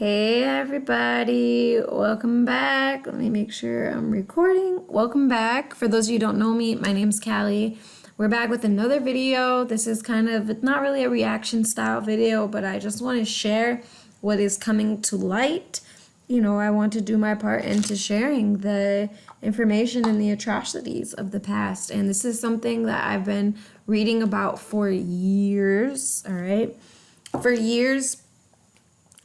Hey everybody, welcome back. Let me make sure I'm recording. Welcome back. For those of you who don't know me, my name's Callie. We're back with another video. This is it's not really a reaction style video, but I just want to share what is coming to light. I want to do my part into sharing the information and the atrocities of the past. And this is something that I've been reading about for years, all right? For years,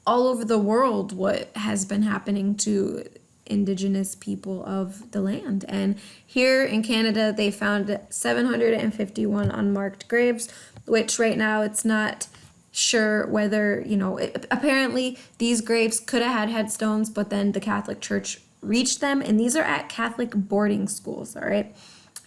all over the world, what has been happening to Indigenous people of the land. And here in Canada, they found 751 unmarked graves, which right now it's not sure whether, apparently these graves could have had headstones, but then the Catholic Church reached them, and these are at Catholic boarding schools, all right?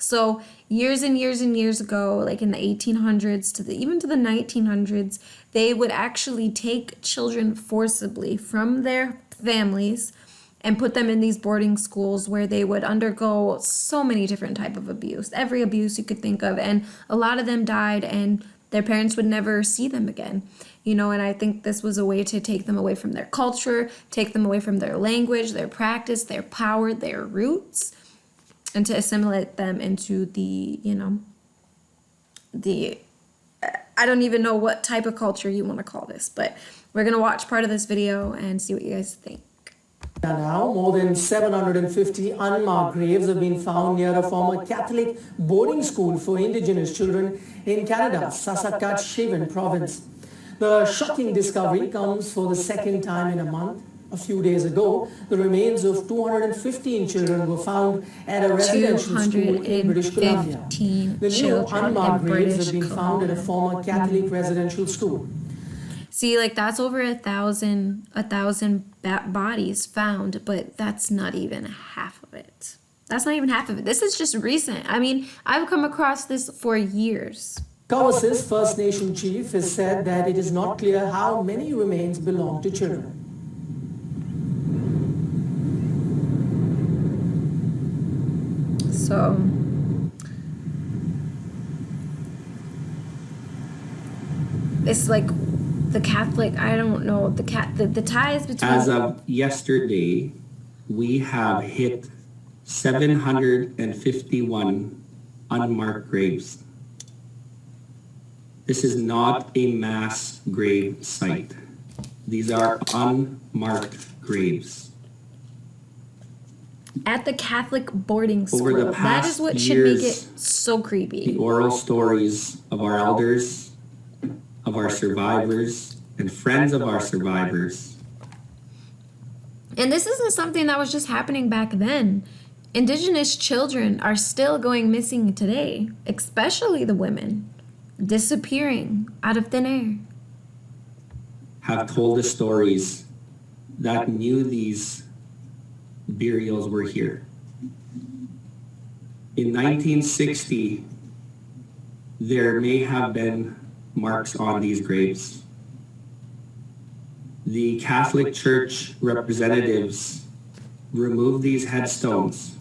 So years and years and years ago, like in the 1800s even to the 1900s, they would actually take children forcibly from their families and put them in these boarding schools where they would undergo so many different type of abuse, every abuse you could think of. And a lot of them died and their parents would never see them again. And I think this was a way to take them away from their culture, take them away from their language, their practice, their power, their roots, and to assimilate them into I don't even know what type of culture you want to call this, but we're going to watch part of this video and see what you guys think. Now, more than 750 unmarked graves have been found near a former Catholic boarding school for Indigenous children in Canada's Saskatchewan province. The shocking discovery comes for the second time in a month. A few days ago, the remains of 215 children were found at a residential school in British Columbia. The new unmarked graves have been found at a former Catholic residential school. See, that's over 1,000 bodies found, but that's not even half of it. That's not even half of it. This is just recent. I've come across this for years. Cowess's First Nation chief has said that it is not clear how many remains belong to children. So it's like the Catholic, I don't know, the ties between... As of yesterday, we have hit 751 unmarked graves. This is not a mass grave site. These are unmarked graves. At the Catholic boarding school. Over the past that is what years, should make it so creepy. The oral stories of our elders, of our survivors, and friends of our survivors. And this isn't something that was just happening back then. Indigenous children are still going missing today, especially the women, disappearing out of thin air. Have told the stories that knew these burials were here. In 1960, there may have been marks on these graves. The Catholic Church representatives removed these headstones.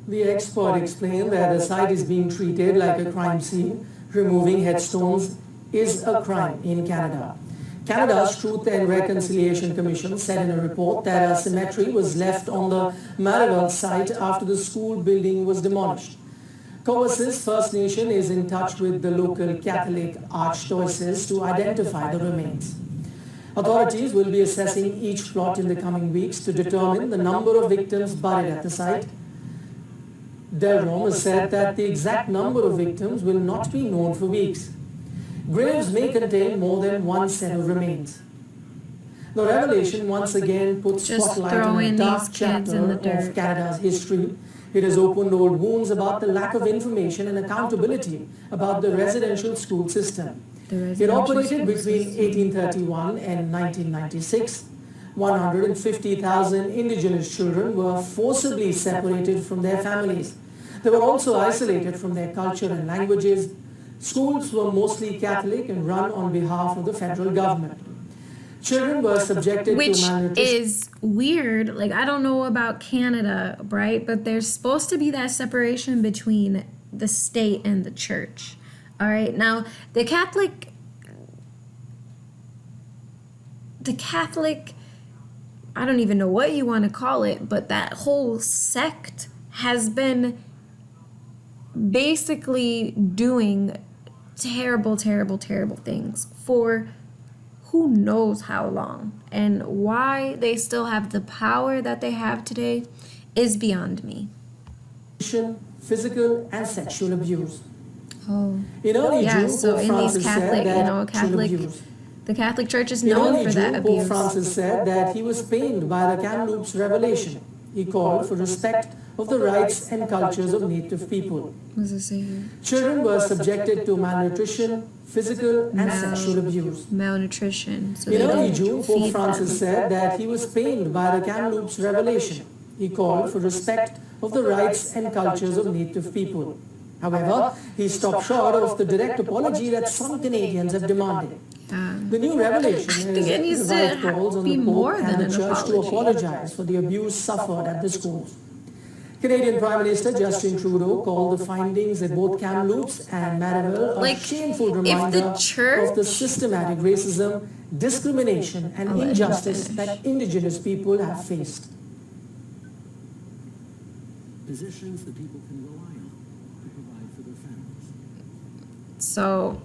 The expert explained that the site is being treated like a crime scene. Removing headstones is a crime in Canada. Canada's Truth and Reconciliation Commission said in a report that a cemetery was left on the Marigold site after the school building was demolished. Cowess's First Nation is in touch with the local Catholic archdiocese to identify the remains. Authorities will be assessing each plot in the coming weeks to determine the number of victims buried at the site. Delrom has said that the exact number of victims will not be known for weeks. Graves may contain more than one set of remains. The revelation once again puts spotlight on a dark chapter of Canada's history. It has opened old wounds about the lack of information and accountability about the residential school system. It operated between 1831 and 1996. 150,000 Indigenous children were forcibly separated from their families. They were also isolated from their culture and languages. Schools were mostly Catholic and run on behalf of the federal government. Children were subjected to malnutrition. Which is weird. I don't know about Canada, right? But there's supposed to be that separation between the state and the church. All right. Now, the Catholic the Catholic, I don't even know what you want to call it, but that whole sect has been basically doing terrible, terrible, terrible things for who knows how long. And why they still have the power that they have today is beyond me. Physical and sexual abuse. Oh, In early yeah. June, So Pope in Francis these said Catholic, that Catholic, abuse. the Catholic Church is In known early for that June, Pope abuse. Francis said that he was pained by the Kamloops revelation. He called for respect of the rights and cultures of Native people. What does it say here? Children were subjected to malnutrition, physical and sexual abuse. Malnutrition. So In they early don't June, Pope feed Francis them. said that he was pained by the Kamloops revelation. He called for respect of the rights and cultures of Native people. However, he stopped short of the direct apology that some Canadians have demanded. The new revelation think it needs is to revived calls on be the Pope more and than the an Church to apology. apologize for the abuse suffered at the schools. Canadian Prime Minister Justin Trudeau called the findings at both Kamloops and Marieville a Like, shameful if the reminder church- of the systematic racism, discrimination and I'll let him injustice finish. that Indigenous people have faced. Positions that people can rely on to provide for their families. So,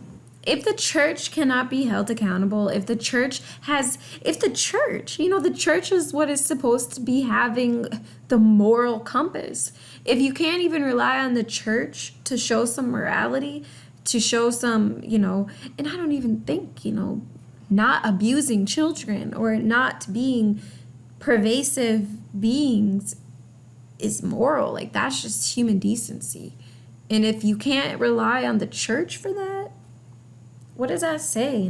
if the church cannot be held accountable, if the church, the church is what is supposed to be having the moral compass. If you can't even rely on the church to show some morality, to show some, and I don't even think, not abusing children or not being pervasive beings is moral. Like, that's just human decency. And if you can't rely on the church for that, what does that say,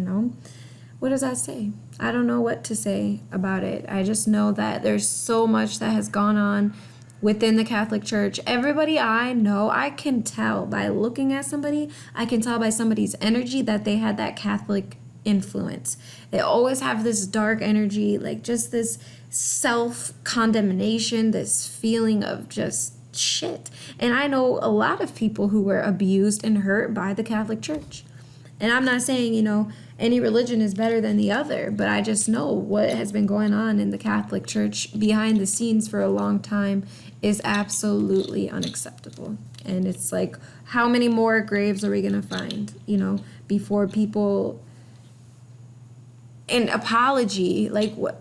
What does that say? I don't know what to say about it. I just know that there's so much that has gone on within the Catholic Church. Everybody I know, I can tell by looking at somebody, I can tell by somebody's energy that they had that Catholic influence. They always have this dark energy, like just this self-condemnation, this feeling of just shit. And I know a lot of people who were abused and hurt by the Catholic Church. And I'm not saying, any religion is better than the other, but I just know what has been going on in the Catholic Church behind the scenes for a long time is absolutely unacceptable. And it's like, how many more graves are we going to find, before people... An apology,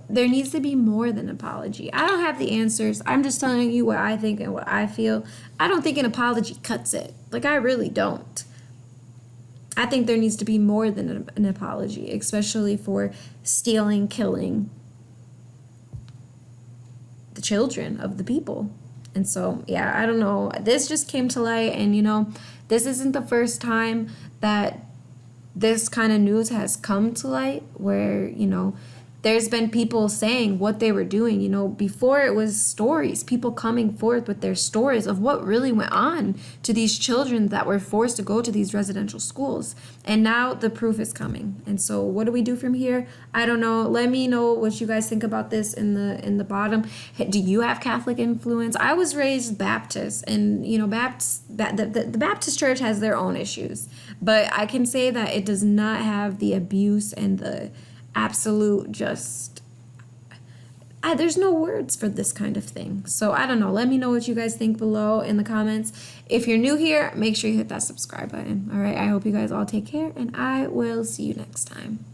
there needs to be more than apology. I don't have the answers. I'm just telling you what I think and what I feel. I don't think an apology cuts it. I really don't. I think there needs to be more than an apology, especially for stealing, killing the children of the people. And so, yeah, I don't know. This just came to light, and, this isn't the first time that this kind of news has come to light where, there's been people saying what they were doing, before it was stories, people coming forth with their stories of what really went on to these children that were forced to go to these residential schools. And now the proof is coming. And so what do we do from here? I don't know. Let me know what you guys think about this in the bottom. Do you have Catholic influence? I was raised Baptist, and the Baptist church has their own issues, but I can say that it does not have the abuse and the absolute there's no words for this kind of thing. So I don't know. Let me know what you guys think below in the comments. If you're new here, make sure you hit that subscribe button. All right. I hope you guys all take care, and I will see you next time.